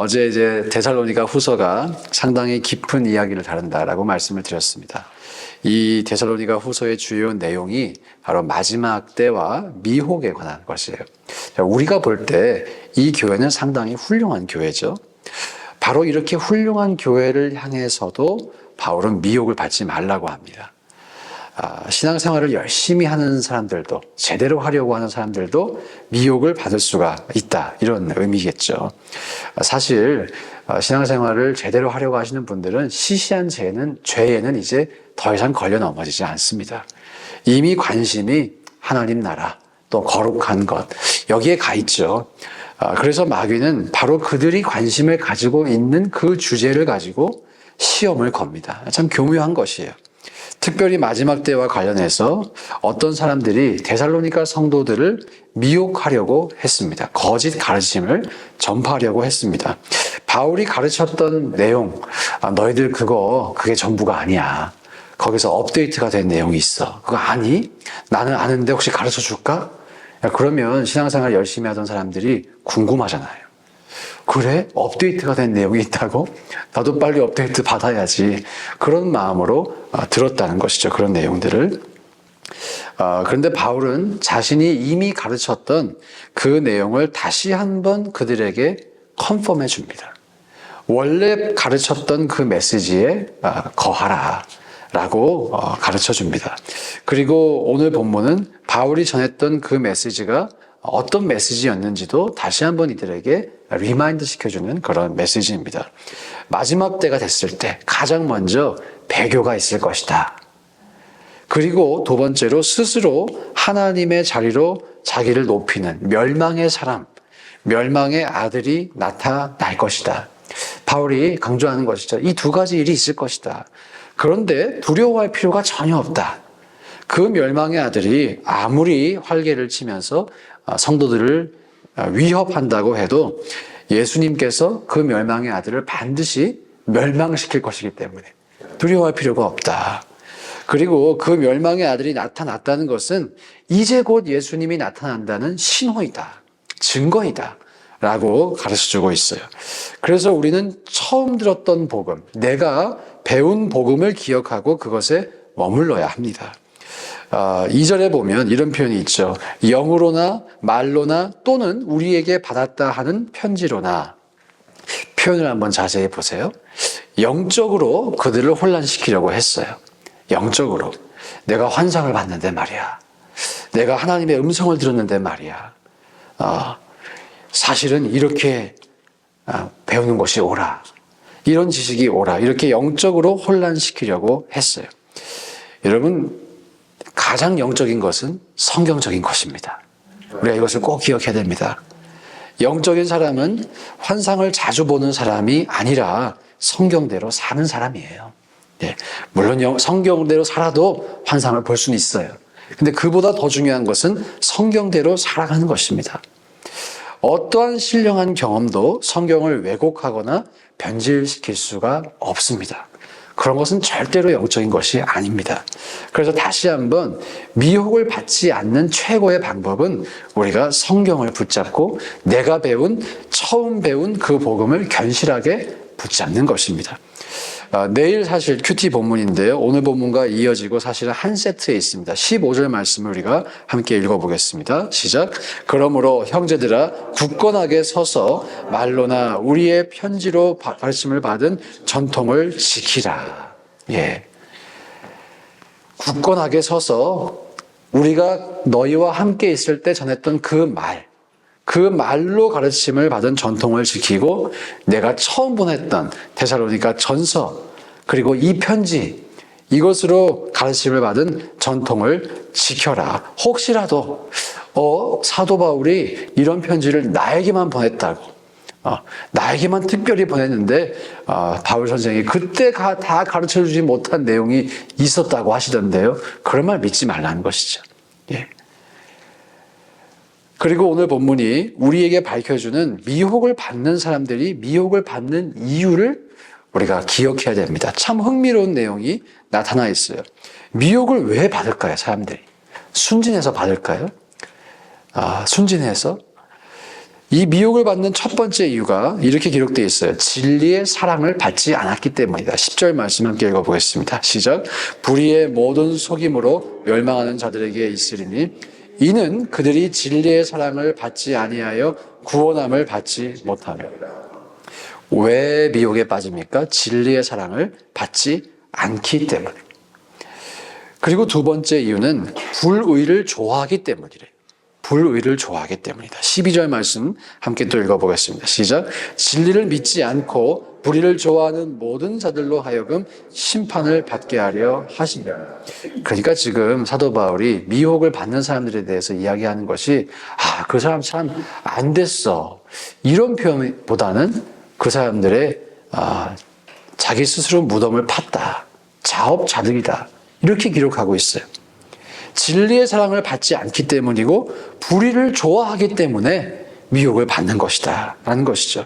어제 이제 데살로니가 후서가 상당히 깊은 이야기를 다룬다라고 말씀을 드렸습니다. 이 데살로니가 후서의 주요 내용이 바로 마지막 때와 미혹에 관한 것이에요. 우리가 볼 때 이 교회는 상당히 훌륭한 교회죠. 바로 이렇게 훌륭한 교회를 향해서도 바울은 미혹을 받지 말라고 합니다. 신앙생활을 열심히 하는 사람들도, 제대로 하려고 하는 사람들도 미혹을 받을 수가 있다, 이런 의미겠죠. 사실 신앙생활을 제대로 하려고 하시는 분들은 시시한 죄에는 이제 더 이상 걸려 넘어지지 않습니다. 이미 관심이 하나님 나라, 또 거룩한 것, 여기에 가 있죠. 그래서 마귀는 바로 그들이 관심을 가지고 있는 그 주제를 가지고 시험을 겁니다. 참 교묘한 것이에요. 특별히 마지막 때와 관련해서 어떤 사람들이 데살로니가 성도들을 미혹하려고 했습니다. 거짓 가르침을 전파하려고 했습니다. 바울이 가르쳤던 내용, 너희들 그게 전부가 아니야. 거기서 업데이트가 된 내용이 있어. 그거 아니? 나는 아는데 혹시 가르쳐 줄까? 그러면 신앙생활 열심히 하던 사람들이 궁금하잖아요. 그래? 업데이트가 된 내용이 있다고? 나도 빨리 업데이트 받아야지. 그런 마음으로 들었다는 것이죠. 그런 내용들을. 그런데 바울은 자신이 이미 가르쳤던 그 내용을 다시 한번 그들에게 컨펌해 줍니다. 원래 가르쳤던 그 메시지에 거하라 라고 가르쳐 줍니다. 그리고 오늘 본문은 바울이 전했던 그 메시지가 어떤 메시지였는지도 다시 한번 이들에게 리마인드 시켜주는 그런 메시지입니다. 마지막 때가 됐을 때 가장 먼저 배교가 있을 것이다. 그리고 두 번째로 스스로 하나님의 자리로 자기를 높이는 멸망의 사람, 멸망의 아들이 나타날 것이다. 바울이 강조하는 것이죠. 이 두 가지 일이 있을 것이다. 그런데 두려워할 필요가 전혀 없다. 그 멸망의 아들이 아무리 활개를 치면서 성도들을 위협한다고 해도 예수님께서 그 멸망의 아들을 반드시 멸망시킬 것이기 때문에 두려워할 필요가 없다. 그리고 그 멸망의 아들이 나타났다는 것은 이제 곧 예수님이 나타난다는 신호이다. 증거이다. 라고 가르쳐주고 있어요. 그래서 우리는 처음 들었던 복음, 내가 배운 복음을 기억하고 그것에 머물러야 합니다. 2절에 보면 이런 표현이 있죠. 영으로나 말로나 또는 우리에게 받았다 하는 편지로나. 표현을 한번 자세히 보세요. 영적으로 그들을 혼란시키려고 했어요. 영적으로. 내가 환상을 봤는데 말이야. 내가 하나님의 음성을 들었는데 말이야. 사실은 이렇게 배우는 것이 옳아. 이런 지식이 옳아. 이렇게 영적으로 혼란시키려고 했어요. 여러분, 가장 영적인 것은 성경적인 것입니다. 우리가 이것을 꼭 기억해야 됩니다. 영적인 사람은 환상을 자주 보는 사람이 아니라 성경대로 사는 사람이에요. 네, 물론 성경대로 살아도 환상을 볼 수는 있어요. 근데 그보다 더 중요한 것은 성경대로 살아가는 것입니다. 어떠한 신령한 경험도 성경을 왜곡하거나 변질시킬 수가 없습니다. 그런 것은 절대로 영적인 것이 아닙니다. 그래서 다시 한번 미혹을 받지 않는 최고의 방법은 우리가 성경을 붙잡고 내가 처음 배운 그 복음을 견실하게 붙잡는 것입니다. 내일 사실 큐티 본문인데요. 오늘 본문과 이어지고 사실은 한 세트에 있습니다. 15절 말씀을 우리가 함께 읽어보겠습니다. 시작. 그러므로 형제들아 굳건하게 서서 말로나 우리의 편지로 가르침을 받은 전통을 지키라. 예. 굳건하게 서서 우리가 너희와 함께 있을 때 전했던 그 말로 가르침을 받은 전통을 지키고 내가 처음 보냈던 데살로니가 전서 그리고 이 편지 이것으로 가르침을 받은 전통을 지켜라. 혹시라도 사도 바울이 이런 편지를 나에게만 보냈다고 나에게만 특별히 보냈는데 바울 선생이 그때 다 가르쳐주지 못한 내용이 있었다고 하시던데요. 그런 말 믿지 말라는 것이죠. 예. 그리고 오늘 본문이 우리에게 밝혀주는 미혹을 받는 사람들이 미혹을 받는 이유를 우리가 기억해야 됩니다. 참 흥미로운 내용이 나타나 있어요. 미혹을 왜 받을까요, 사람들이? 순진해서 받을까요? 순진해서? 이 미혹을 받는 첫 번째 이유가 이렇게 기록되어 있어요. 진리의 사랑을 받지 않았기 때문이다. 10절 말씀 함께 읽어보겠습니다. 시작. 불의의 모든 속임으로 멸망하는 자들에게 있으리니 이는 그들이 진리의 사랑을 받지 아니하여 구원함을 받지 못하며. 왜 미혹에 빠집니까? 진리의 사랑을 받지 않기 때문에. 그리고 두 번째 이유는 불의를 좋아하기 때문이래요. 불의를 좋아하기 때문이다. 12절 말씀 함께 또 읽어보겠습니다. 시작. 진리를 믿지 않고 불의를 좋아하는 모든 자들로 하여금 심판을 받게 하려 하시며. 그러니까 지금 사도 바울이 미혹을 받는 사람들에 대해서 이야기하는 것이 그 사람 참 안 됐어. 이런 표현보다는 그 사람들의 자기 스스로 무덤을 팠다. 자업자득이다. 이렇게 기록하고 있어요. 진리의 사랑을 받지 않기 때문이고 불의를 좋아하기 때문에 미혹을 받는 것이다 라는 것이죠.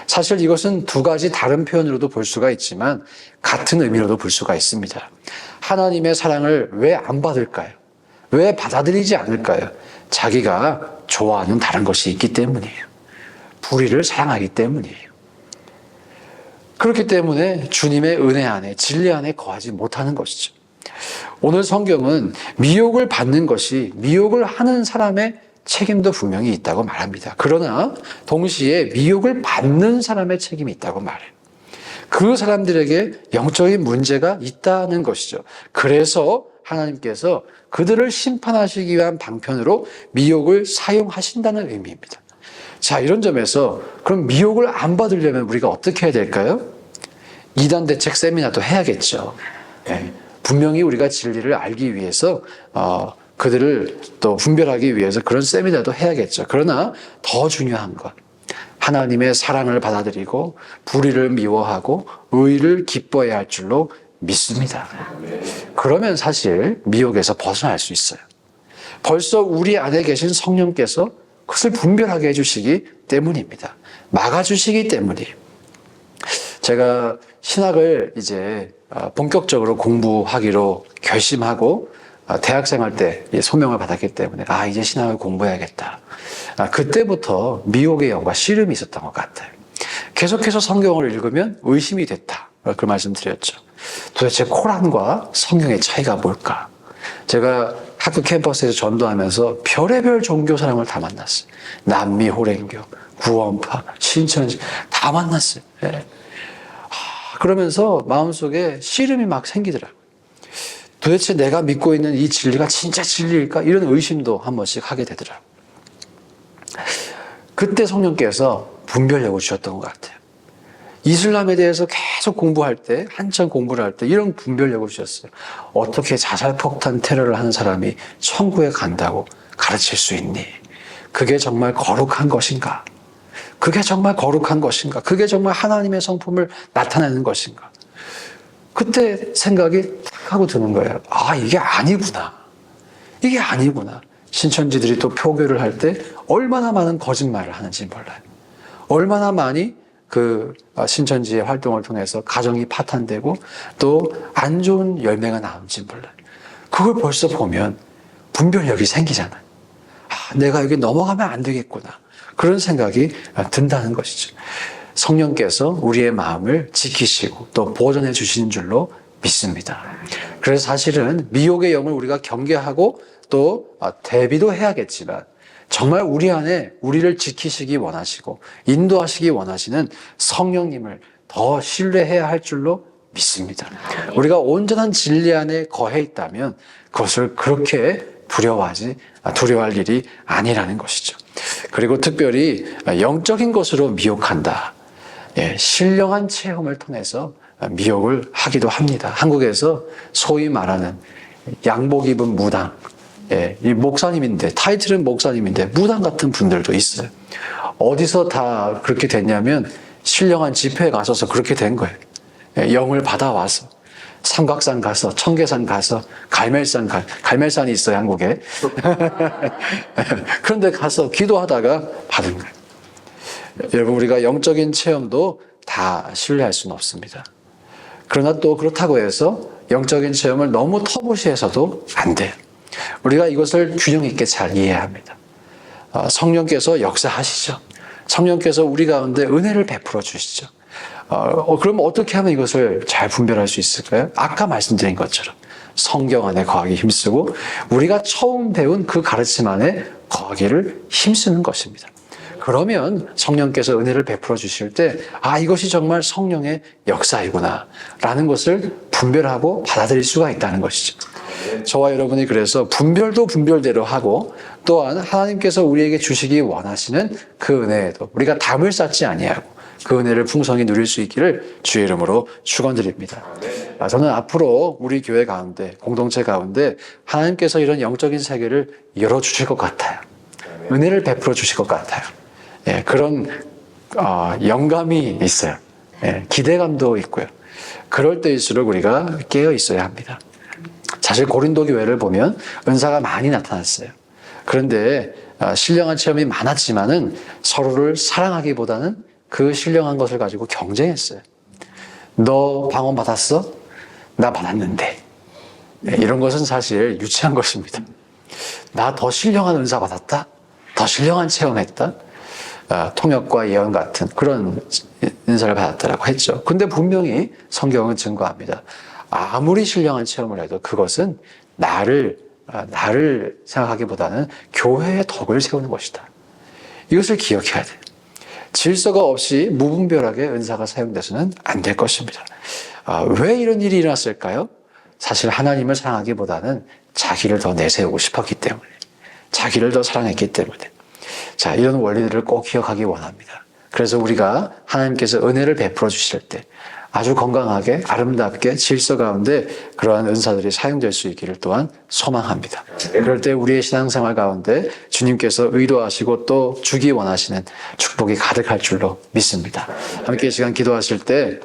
사실 이것은 두 가지 다른 표현으로도 볼 수가 있지만 같은 의미로도 볼 수가 있습니다. 하나님의 사랑을 왜 안 받을까요? 왜 받아들이지 않을까요? 자기가 좋아하는 다른 것이 있기 때문이에요. 불의를 사랑하기 때문이에요. 그렇기 때문에 주님의 은혜 안에, 진리 안에 거하지 못하는 것이죠. 오늘 성경은 미혹을 받는 것이 미혹을 하는 사람의 책임도 분명히 있다고 말합니다. 그러나 동시에 미혹을 받는 사람의 책임이 있다고 말해요. 그 사람들에게 영적인 문제가 있다는 것이죠. 그래서 하나님께서 그들을 심판하시기 위한 방편으로 미혹을 사용하신다는 의미입니다. 자, 이런 점에서 그럼 미혹을 안 받으려면 우리가 어떻게 해야 될까요? 이단 대책 세미나도 해야겠죠. 네. 분명히 우리가 진리를 알기 위해서 그들을 또 분별하기 위해서 그런 세미나도 해야겠죠. 그러나 더 중요한 것, 하나님의 사랑을 받아들이고 불의를 미워하고 의를 기뻐해야 할 줄로 믿습니다. 그러면 사실 미혹에서 벗어날 수 있어요. 벌써 우리 안에 계신 성령께서 그것을 분별하게 해주시기 때문입니다. 막아주시기 때문이에요. 제가 신학을 이제 본격적으로 공부하기로 결심하고 대학생활 때 소명을 받았기 때문에 이제 신학을 공부해야겠다. 그때부터 미혹의 영과 씨름이 있었던 것 같아요. 계속해서 성경을 읽으면 의심이 됐다. 그 말씀 드렸죠. 도대체 코란과 성경의 차이가 뭘까? 제가 학교 캠퍼스에서 전도하면서 별의별 종교 사람을 다 만났어요. 남미 호랭교, 구원파, 신천지 다 만났어요. 네. 그러면서 마음속에 씨름이 막 생기더라고요. 도대체 내가 믿고 있는 이 진리가 진짜 진리일까? 이런 의심도 한 번씩 하게 되더라고요. 그때 성령께서 분별력을 주셨던 것 같아요. 이슬람에 대해서 계속 공부할 때, 한참 공부를 할 때 이런 분별력을 주셨어요. 어떻게 자살폭탄 테러를 하는 사람이 천국에 간다고 가르칠 수 있니? 그게 정말 거룩한 것인가? 그게 정말 거룩한 것인가? 그게 정말 하나님의 성품을 나타내는 것인가? 그때 생각이 탁 하고 드는 거예요. 이게 아니구나. 이게 아니구나. 신천지들이 또 표교를 할 때 얼마나 많은 거짓말을 하는지 몰라요. 얼마나 많이 그 신천지의 활동을 통해서 가정이 파탄되고 또 안 좋은 열매가 나오는지 몰라요. 그걸 벌써 보면 분별력이 생기잖아요. 내가 여기 넘어가면 안 되겠구나. 그런 생각이 든다는 것이죠. 성령께서 우리의 마음을 지키시고 또 보존해 주시는 줄로 믿습니다. 그래서 사실은 미혹의 영을 우리가 경계하고 또 대비도 해야겠지만 정말 우리 안에 우리를 지키시기 원하시고 인도하시기 원하시는 성령님을 더 신뢰해야 할 줄로 믿습니다. 우리가 온전한 진리 안에 거해 있다면 그것을 그렇게 두려워할 일이 아니라는 것이죠. 그리고 특별히 영적인 것으로 미혹한다. 신령한 체험을 통해서 미혹을 하기도 합니다. 한국에서 소위 말하는 양복 입은 무당, 이 목사님인데, 타이틀은 목사님인데 무당 같은 분들도 있어요. 어디서 다 그렇게 됐냐면 신령한 집회에 가서서 그렇게 된 거예요. 영을 받아와서 삼각산 가서, 청계산 가서, 갈멜산이 있어요, 한국에. 그런데 가서 기도하다가 받은 거예요. 여러분, 우리가 영적인 체험도 다 신뢰할 수는 없습니다. 그러나 또 그렇다고 해서 영적인 체험을 너무 터부시해서도 안 돼요. 우리가 이것을 균형 있게 잘 이해해야 합니다. 성령께서 역사하시죠. 성령께서 우리 가운데 은혜를 베풀어 주시죠. 그럼 어떻게 하면 이것을 잘 분별할 수 있을까요? 아까 말씀드린 것처럼 성경 안에 거하기 힘쓰고 우리가 처음 배운 그 가르침 안에 거하기를 힘쓰는 것입니다. 그러면 성령께서 은혜를 베풀어 주실 때 이것이 정말 성령의 역사이구나 라는 것을 분별하고 받아들일 수가 있다는 것이죠. 저와 여러분이 그래서 분별도 분별대로 하고 또한 하나님께서 우리에게 주시기 원하시는 그 은혜에도 우리가 담을 쌓지 아니하고 그 은혜를 풍성히 누릴 수 있기를 주의 이름으로 축원드립니다. 저는 앞으로 우리 교회 가운데 공동체 가운데 하나님께서 이런 영적인 세계를 열어주실 것 같아요. 은혜를 베풀어 주실 것 같아요. 그런 영감이 있어요. 기대감도 있고요. 그럴 때일수록 우리가 깨어 있어야 합니다. 사실 고린도 교회를 보면 은사가 많이 나타났어요. 그런데 신령한 체험이 많았지만은 서로를 사랑하기보다는 그 신령한 것을 가지고 경쟁했어요. 너 방언 받았어? 나 받았는데. 이런 것은 사실 유치한 것입니다. 나 더 신령한 은사 받았다? 더 신령한 체험했다? 통역과 예언 같은 그런 은사를 받았다라고 했죠. 근데 분명히 성경은 증거합니다. 아무리 신령한 체험을 해도 그것은 나를 생각하기보다는 교회의 덕을 세우는 것이다. 이것을 기억해야 돼요. 질서가 없이 무분별하게 은사가 사용돼서는 안 될 것입니다. 왜 이런 일이 일어났을까요? 사실 하나님을 사랑하기보다는 자기를 더 내세우고 싶었기 때문에, 자기를 더 사랑했기 때문에. 자, 이런 원리들을 꼭 기억하기 원합니다. 그래서 우리가 하나님께서 은혜를 베풀어 주실 때 아주 건강하게 아름답게 질서 가운데 그러한 은사들이 사용될 수 있기를 또한 소망합니다. 그럴 때 우리의 신앙생활 가운데 주님께서 의도하시고 또 주기 원하시는 축복이 가득할 줄로 믿습니다. 함께 이 시간 기도하실 때